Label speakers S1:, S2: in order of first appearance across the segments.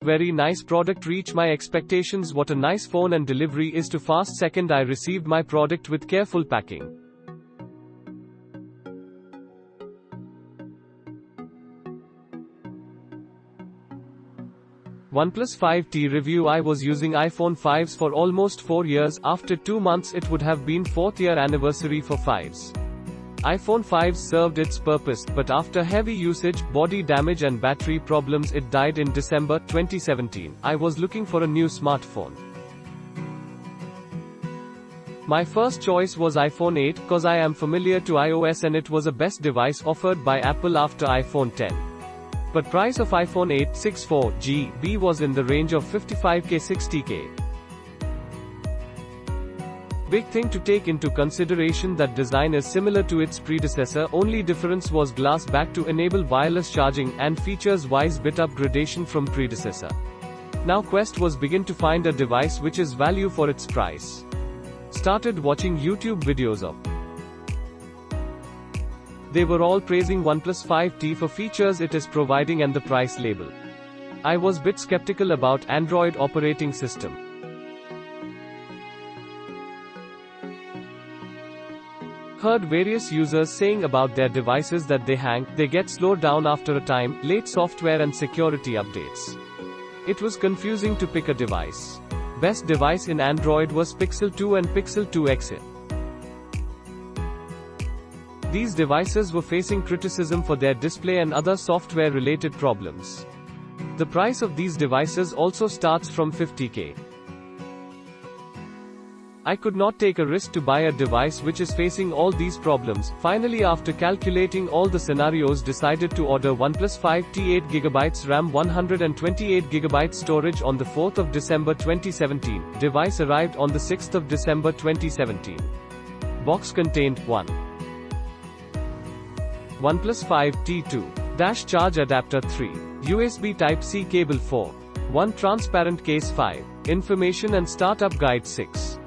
S1: Very nice product, reach my expectations. What a nice phone and delivery is too fast. Second, I received my product with careful packing. OnePlus 5T review. I was using iPhone 5s for almost 4 years. After 2 months it would have been 4th year anniversary for 5s. iPhone 5 served its purpose, but after heavy usage, body damage and battery problems it died in December 2017. I was looking for a new smartphone. My first choice was iPhone 8, cause I am familiar to iOS and it was a best device offered by Apple after iPhone 10. But price of iPhone 8 64GB was in the range of 55k 60k. Big thing to take into consideration that design is similar to its predecessor, only difference was glass back to enable wireless charging, and features wise bit upgradation from predecessor. Now Quest was begin to find a device which is value for its price. Started watching YouTube videos of. They were all praising OnePlus 5T for features it is providing and the price label. I was bit skeptical about Android operating system. Heard various users saying about their devices that they hang, they get slowed down after a time, late software and security updates. It was confusing to pick a device. Best device in Android was Pixel 2 and Pixel 2 XL. These devices were facing criticism for their display and other software-related problems. The price of these devices also starts from 50k. I could not take a risk to buy a device which is facing all these problems. Finally, after calculating all the scenarios, decided to order OnePlus 5T 8GB RAM 128GB storage on the 4th of December 2017. Device arrived on the 6th of December 2017. Box contained 1. OnePlus 5T 2. Charge adapter 3. USB Type-C cable 4. 1 transparent case 5. Information and startup guide 6.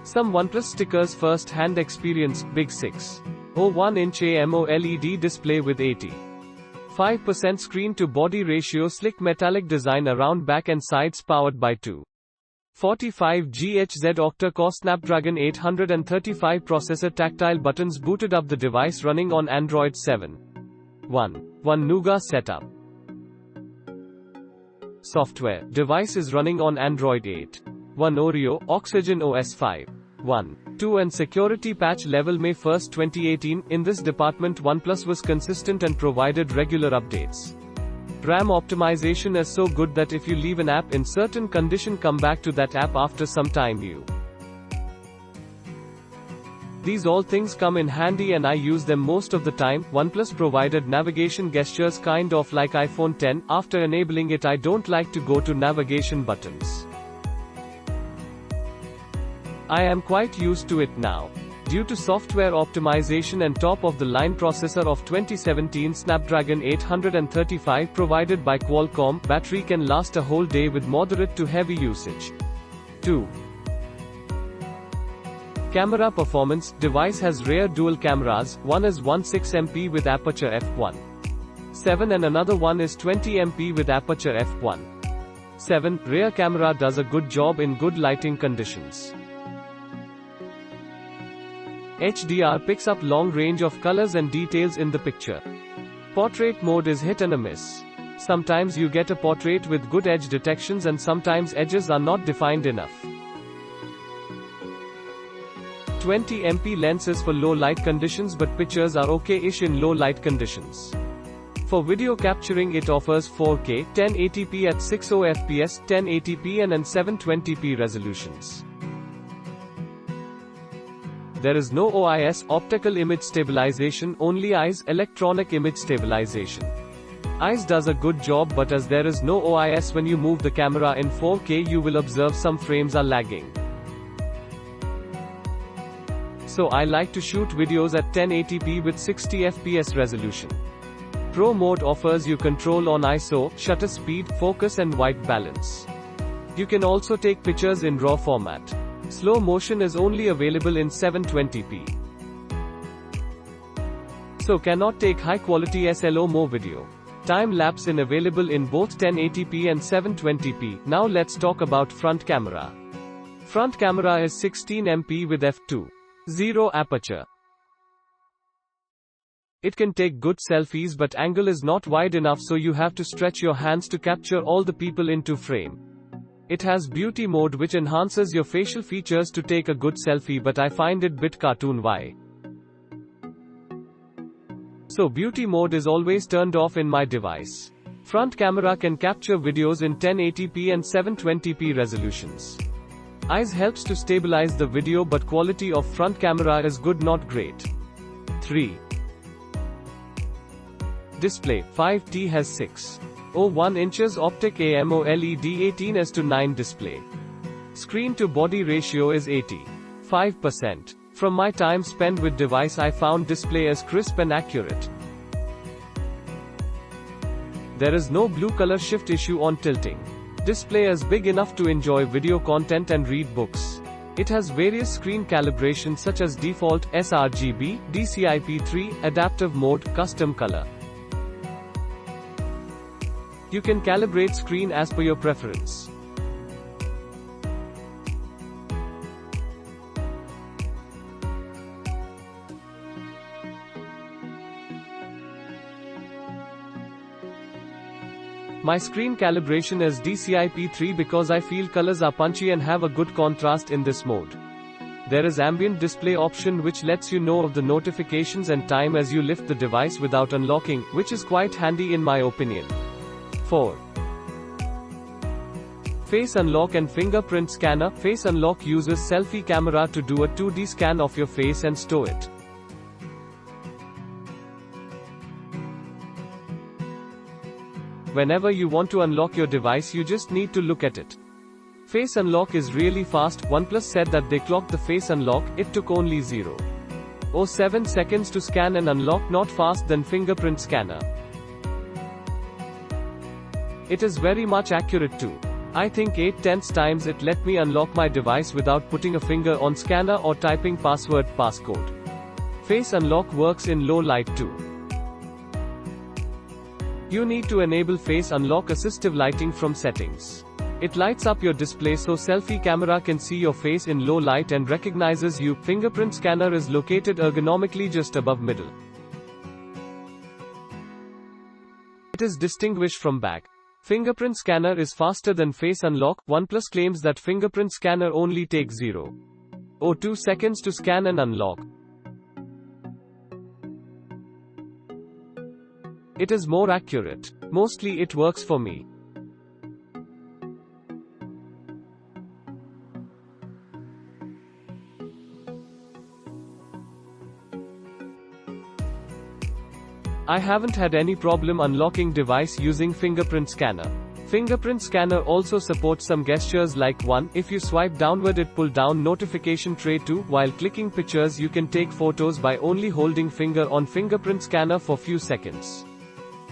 S1: Some OnePlus stickers. First hand experience, Big 6.01-inch AMOLED display with 85% screen to body ratio, slick metallic design around back and sides, powered by 245 GHz octa-core Snapdragon 835 processor, tactile buttons, booted up the device running on Android 7.1 Nougat setup. Software, device is running on Android 8.1 Oreo, Oxygen OS 5.1.2 and security patch level May 1, 2018. In this department OnePlus was consistent and provided regular updates. RAM optimization is so good that if you leave an app in certain condition, come back to that app after some time. These all things come in handy and I use them most of the time. OnePlus provided navigation gestures kind of like iPhone 10. After enabling it, I don't like to go to navigation buttons. I am quite used to it now. Due to software optimization and top-of-the-line processor of 2017 Snapdragon 835 provided by Qualcomm, battery can last a whole day with moderate to heavy usage. 2. Camera performance. Device has rear dual cameras, one is 16MP with aperture f1.7 and another one is 20MP with aperture f1.7. Rear camera does a good job in good lighting conditions. HDR picks up long range of colors and details in the picture. Portrait mode is hit and a miss. Sometimes you get a portrait with good edge detections and sometimes edges are not defined enough. 20MP lens is for low light conditions, but pictures are okay-ish in low light conditions. For video capturing it offers 4K, 1080p at 60 fps, 1080p and 720p resolutions. There is no OIS, optical image stabilization, only EYES, electronic image stabilization. EYES does a good job, but as there is no OIS, when you move the camera in 4K you will observe some frames are lagging. So I like to shoot videos at 1080p with 60 fps resolution. Pro mode offers you control on ISO, shutter speed, focus and white balance. You can also take pictures in RAW format. Slow motion is only available in 720p. So cannot take high quality SLO mo video. Time lapse in available in both 1080p and 720p. Now let's talk about front camera. Front camera is 16MP with f2.0 aperture. It can take good selfies, but angle is not wide enough, so you have to stretch your hands to capture all the people into frame. It has beauty mode which enhances your facial features to take a good selfie, but I find it bit cartoon. Why? So beauty mode is always turned off in my device. Front camera can capture videos in 1080p and 720p resolutions. Eyes helps to stabilize the video, but quality of front camera is good, not great. 3. Display. 5T has 6.01 inches optic AMOLED 18:9 display. Screen to body ratio is 85%. From my time spent with device, I found display as crisp and accurate. There is no blue color shift issue on tilting. Display is big enough to enjoy video content and read books. It has various screen calibrations such as default, sRGB, DCI-P3, adaptive mode, custom color. You can calibrate screen as per your preference. My screen calibration is DCI-P3 because I feel colors are punchy and have a good contrast in this mode. There is ambient display option which lets you know of the notifications and time as you lift the device without unlocking, which is quite handy in my opinion. 4. Face unlock and fingerprint scanner. Face unlock uses selfie camera to do a 2D scan of your face and store it. Whenever you want to unlock your device, you just need to look at it. Face unlock is really fast. OnePlus said that they clocked the face unlock. It took only 0.07 seconds to scan and unlock, not fast than fingerprint scanner. It is very much accurate too. I think 8/10 times it let me unlock my device without putting a finger on scanner or typing passcode. Face unlock works in low light too. You need to enable face unlock assistive lighting from settings. It lights up your display so selfie camera can see your face in low light and recognizes you. Fingerprint scanner is located ergonomically just above middle. It is distinguished from back. Fingerprint scanner is faster than face unlock. OnePlus claims that fingerprint scanner only takes 0.02 seconds to scan and unlock. It is more accurate. Mostly it works for me. I haven't had any problem unlocking device using fingerprint scanner. Fingerprint scanner also supports some gestures like 1. If you swipe downward, it pull down notification tray. 2. While clicking pictures, you can take photos by only holding finger on fingerprint scanner for few seconds.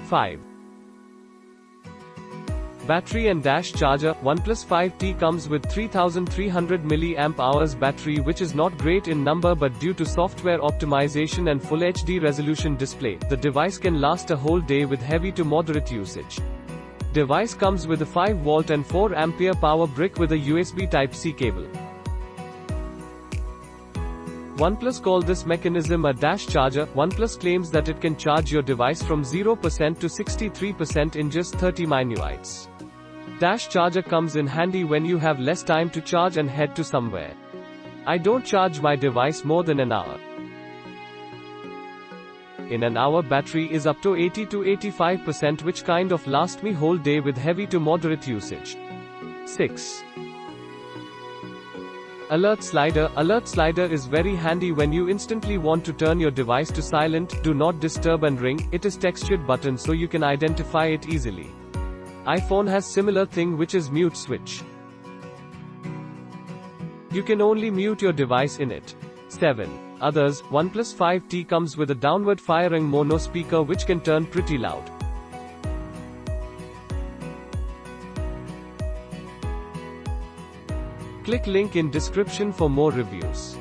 S1: 5. Battery and dash charger. OnePlus 5T comes with 3300 mAh battery, which is not great in number, but due to software optimization and full HD resolution display, the device can last a whole day with heavy to moderate usage. Device comes with a 5V and 4A power brick with a USB Type-C cable. OnePlus called this mechanism a dash charger. OnePlus claims that it can charge your device from 0% to 63% in just 30 minutes. Dash charger comes in handy when you have less time to charge and head to somewhere. I don't charge my device more than an hour. In an hour, battery is up to 80 to 85%, which kind of last me whole day with heavy to moderate usage. 6. Alert slider. Alert slider is very handy when you instantly want to turn your device to silent, do not disturb and ring. It is textured button so you can identify it easily. iPhone has similar thing, which is mute switch. You can only mute your device in it. 7. Others. OnePlus 5T comes with a downward firing mono speaker which can turn pretty loud. Click link in description for more reviews.